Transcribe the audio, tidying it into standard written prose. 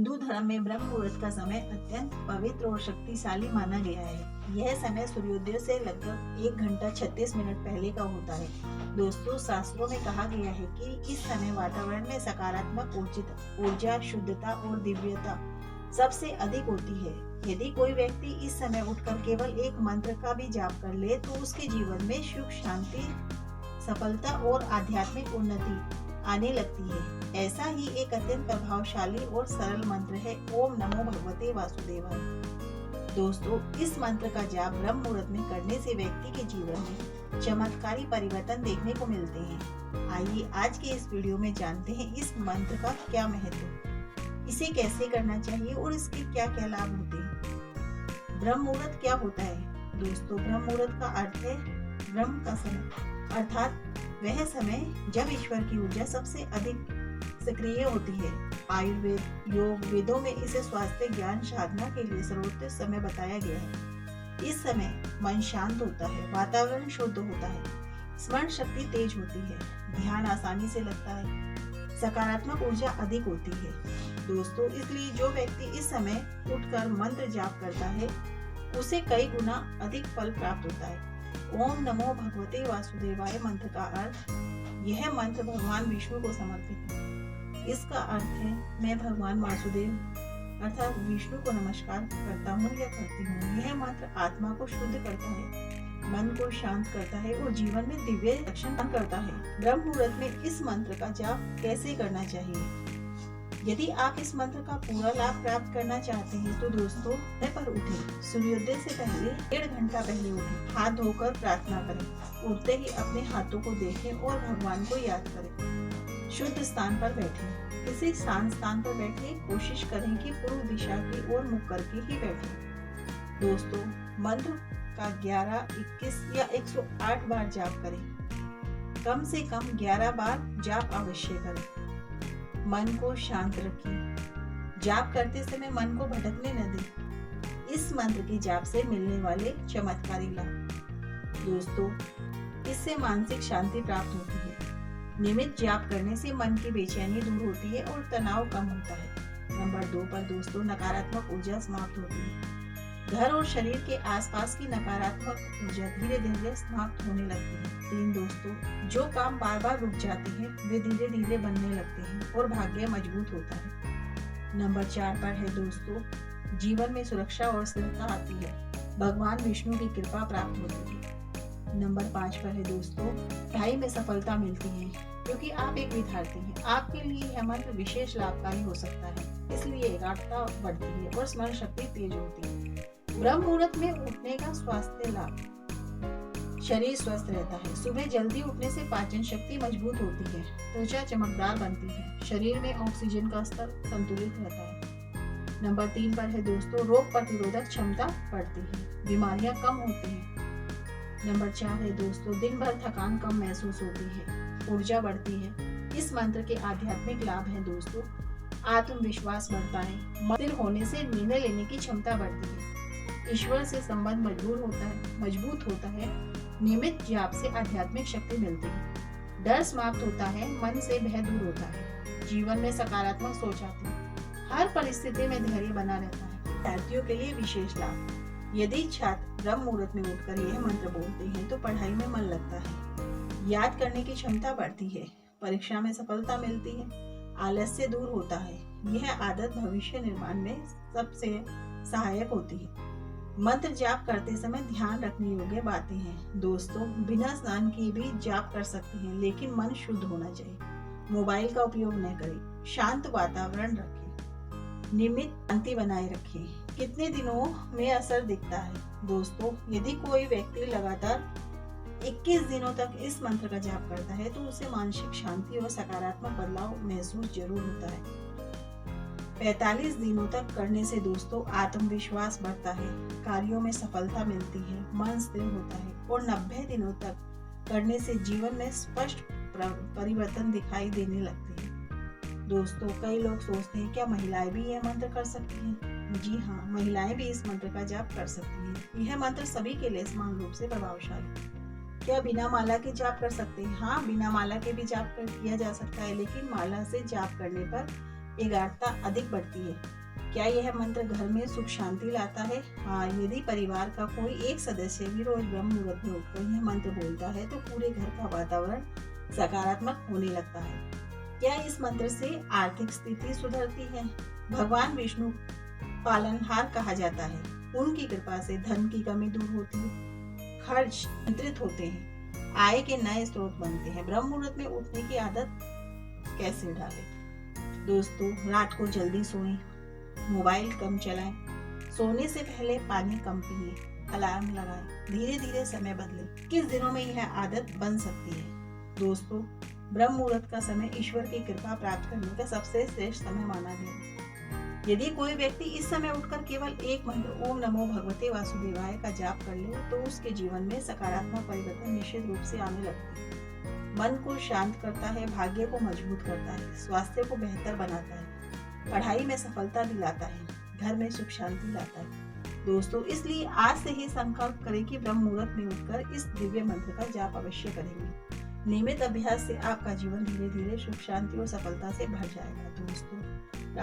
हिंदू धर्म में ब्रह्म मुहूर्त का समय अत्यंत पवित्र और शक्तिशाली माना गया है। यह समय सूर्योदय से लगभग 1 घंटा 36 मिनट पहले का होता है। दोस्तों, शास्त्रों में कहा गया है कि इस समय वातावरण में सकारात्मक ऊर्जा, शुद्धता और दिव्यता सबसे अधिक होती है। यदि कोई व्यक्ति इस समय उठकर केवल एक मंत्र का भी जाप कर ले तो उसके जीवन में सुख, शांति, सफलता और आध्यात्मिक उन्नति आने लगती है। ऐसा ही एक अत्यंत प्रभावशाली और सरल मंत्र है ओम नमो भगवते वासुदेवाय। दोस्तों, इस मंत्र का जाप ब्रह्म मुहूर्त में करने से व्यक्ति के जीवन में चमत्कारी परिवर्तन देखने को मिलते हैं। आइए आज के इस वीडियो में जानते हैं इस मंत्र का क्या महत्व, इसे कैसे करना चाहिए और इसके क्या क्या लाभ होते हैं। ब्रह्म मुहूर्त क्या होता है? दोस्तों, ब्रह्म मुहूर्त का अर्थ है ब्रह्म का समय, अर्थात वह समय जब ईश्वर की ऊर्जा सबसे अधिक सक्रिय होती है। आयुर्वेद, योग, वेदों में इसे स्वास्थ्य, ज्ञान, साधना के लिए सर्वोत्तम समय बताया गया है। इस समय मन शांत होता है, वातावरण शुद्ध होता है, स्मरण शक्ति तेज होती है, ध्यान आसानी से लगता है, सकारात्मक ऊर्जा अधिक होती है। दोस्तों, इसलिए जो व्यक्ति इस समय उठकर मंत्र जाप करता है उसे कई गुना अधिक फल प्राप्त होता है। ओम नमो भगवते वासुदेवाय मंत्र का अर्थ, यह मंत्र भगवान विष्णु को समर्पित है। इसका अर्थ है मैं भगवान वासुदेव अर्थात विष्णु को नमस्कार करता हूँ या करती हूँ। यह मंत्र आत्मा को शुद्ध करता है, मन को शांत करता है और जीवन में दिव्य लक्षण करता है। ब्रह्म मुहूर्त में इस मंत्र का जाप कैसे करना चाहिए? यदि आप इस मंत्र का पूरा लाभ प्राप्त करना चाहते हैं तो दोस्तों, समय पर उठें, सूर्योदय से पहले 1.5 घंटा पहले उठें, हाथ धोकर प्रार्थना करें, उठते ही अपने हाथों को देखें और भगवान को याद करें। शुद्ध स्थान पर बैठें, किसी शांत स्थान पर बैठें, कोशिश करें कि पूर्व दिशा की ओर मुख करके ही बैठें। दोस्तों, मंत्र का 11, 21 या 108 बार जाप करें। कम से कम 11 बार जाप अवश्य करें। मन को शांत रखें, जाप करते समय मन को भटकने न दें। इस मंत्र की जाप से मिलने वाले चमत्कारी लाभ। दोस्तों, इससे मानसिक शांति प्राप्त होती है। नियमित जाप करने से मन की बेचैनी दूर होती है और तनाव कम होता है। नंबर 2 पर दोस्तों, नकारात्मक ऊर्जा समाप्त होती है। घर और शरीर के आसपास की नकारात्मक ऊर्जा धीरे धीरे समाप्त होने लगती है। 3 दोस्तों, जो काम बार बार रुक जाते हैं वे धीरे धीरे बनने लगते हैं और भाग्य मजबूत होता है। नंबर 4 पर है दोस्तों, जीवन में सुरक्षा और स्थिरता आती है, भगवान विष्णु की कृपा प्राप्त होती है। नंबर 5 पर है दोस्तों, पढ़ाई में सफलता मिलती है क्योंकि आप एक विद्यार्थी हैं। आपके लिए यह मंत्र विशेष लाभकारी हो सकता है, इसलिए एकाग्रता बढ़ती है और स्मरण शक्ति तेज होती है। ब्रह्म मुहूर्त में उठने का स्वास्थ्य लाभ, शरीर स्वस्थ रहता है। सुबह जल्दी उठने से पाचन शक्ति मजबूत होती है, त्वचा चमकदार बनती है, शरीर में ऑक्सीजन का स्तर संतुलित रहता है। नंबर 3 पर है दोस्तों, रोग प्रतिरोधक क्षमता बढ़ती है, बीमारियां कम होती हैं। नंबर 4 है दोस्तों, दिन भर थकान कम महसूस होती है, ऊर्जा बढ़ती है। इस मंत्र के आध्यात्मिक लाभ हैं दोस्तों, आत्मविश्वास बढ़ता है, स्थिर होने से निर्णय लेने की क्षमता बढ़ती है, ईश्वर से संबंध मजबूत होता है। नियमित जाप से आध्यात्मिक शक्ति मिलती है, डर समाप्त होता है, मन से भय दूर होता है, जीवन में सकारात्मक सोच आती है, हर परिस्थिति में धैर्य बना रहता है। विद्यार्थियों के लिए विशेष लाभ, यदि छात्र ब्रह्म मुहूर्त में उठकर यह मंत्र बोलते हैं तो पढ़ाई में मन लगता है, याद करने की क्षमता बढ़ती है, परीक्षा में सफलता मिलती है, आलस्य दूर होता है। यह आदत भविष्य निर्माण में सबसे सहायक होती है। मंत्र जाप करते समय ध्यान रखने योग्य बातें हैं। दोस्तों, बिना स्नान किए भी जाप कर सकते हैं, लेकिन मन शुद्ध होना चाहिए। मोबाइल का उपयोग न करें, शांत वातावरण रखें, नियमित शांति बनाए रखें। कितने दिनों में असर दिखता है? दोस्तों, यदि कोई व्यक्ति लगातार 21 दिनों तक इस मंत्र का जाप करता है तो उसे मानसिक शांति और सकारात्मक बदलाव महसूस जरूर होता है। 45 दिनों तक करने से दोस्तों आत्मविश्वास बढ़ता है, कार्यों में सफलता मिलती है, मन स्थिर होता है और 90 दिनों तक करने से जीवन में स्पष्ट परिवर्तन दिखाई देने लगते हैं। दोस्तों, कई लोग सोचते हैं क्या महिलाएं भी यह मंत्र कर सकती हैं? जी हाँ, महिलाएं भी इस मंत्र का जाप कर सकती हैं। यह मंत्र सभी के लिए समान रूप से प्रभावशाली है। क्या बिना माला के जाप कर सकते हैं? हाँ, बिना माला के भी जाप किया जा सकता है, लेकिन माला से जाप करने पर एकाग्रता अधिक बढ़ती है। क्या यह मंत्र घर में सुख शांति लाता है? हाँ, यदि परिवार का कोई एक सदस्य भी रोज ब्रह्म मुहूर्त में उठकर यह मंत्र बोलता है तो पूरे घर का वातावरण सकारात्मक होने लगता है। क्या इस मंत्र से आर्थिक स्थिति सुधरती है? भगवान विष्णु पालनहार कहा जाता है। उनकी कृपा से धन की कमी दूर होती है, खर्च नियंत्रित होते हैं, आय के नए स्रोत बनते हैं। ब्रह्म मुहूर्त में उठने की आदत कैसे डालें? दोस्तों, रात को जल्दी सोएं, मोबाइल कम चलाएं, सोने से पहले पानी कम पिए, अलार्म लगाएं, धीरे धीरे समय बदलें। किस दिनों में यह आदत बन सकती है? दोस्तों, ब्रह्म मुहूर्त का समय ईश्वर की कृपा प्राप्त करने का सबसे श्रेष्ठ समय माना गया है। यदि कोई व्यक्ति इस समय उठकर केवल एक मंत्र ओम नमो भगवते वासुदेवाय का जाप कर ले तो उसके जीवन में सकारात्मक परिवर्तन निश्चित रूप से आने लगते हैं। मन को शांत करता है, भाग्य को मजबूत करता है, स्वास्थ्य को बेहतर बनाता है, पढ़ाई में सफलता दिलाता है, घर में सुख शांति लाता है। दोस्तों, इसलिए आज से ही संकल्प करें कि ब्रह्म मुहूर्त में उठकर इस दिव्य मंत्र का जाप अवश्य करेंगे। नियमित अभ्यास से आपका जीवन धीरे धीरे सुख शांति और सफलता से भर जाएगा। दोस्तों,